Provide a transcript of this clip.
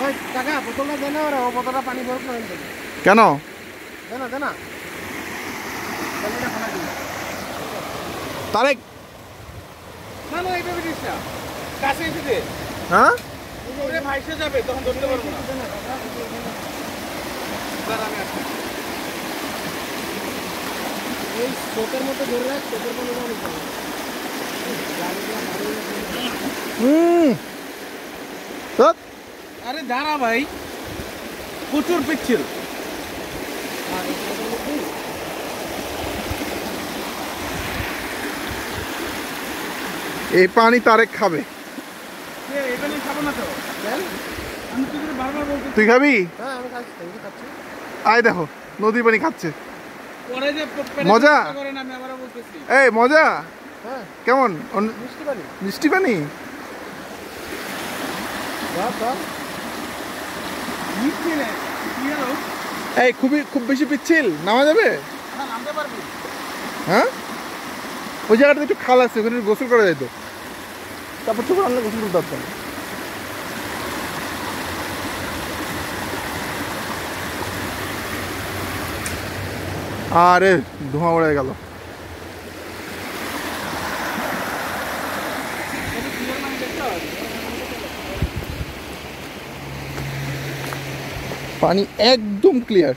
ওই কাকা বোতলটা দেন ওরা ও বোতলটা পানি ভরুক না কেন? দেন না তারেক না না এইভাবে দিস না, কাছে এসে দে। হ্যাঁ ওরে ভাইসে যাবে, তখন ধরতে পারবো না। দাঁড়া, আমি আসছি। এই স্টোকের মতো ধরে রাখ স্টোকের মতো অনেক ধ্যাৎ, আরে দাঁড়া ভাই, প্রচুর পিচ্ছিল। এই পানি তারেক খাবে। এটা নিয়ে খাবো না তো, আমি তোকে বারবার বলছি। তুই খাবি? হ্যাঁ আমি খাচ্ছি আয় দেখো নদীর পানি খাচ্ছে। পরে যে মজা? করেন, আমি আবারও বলতেছি। এই মজা হ্যাঁ কেমন? মিষ্টি পানি মিষ্টি পানি? দাও মিষ্টি নেই, কি হলো? এই খুব বেশি পিচ্ছিল, নামা যাবে? হ্যাঁ, নামতে পারবি। হ্যাঁ ওই জায়গাটাতে একটু খাল আছে, ওখানে গোসল করা যেত। তারপর চোখ আনলে গোসল করতে পারতাম। আরে ধোঁয়া উড়ে গেল। পানি একদম ক্লিয়ার।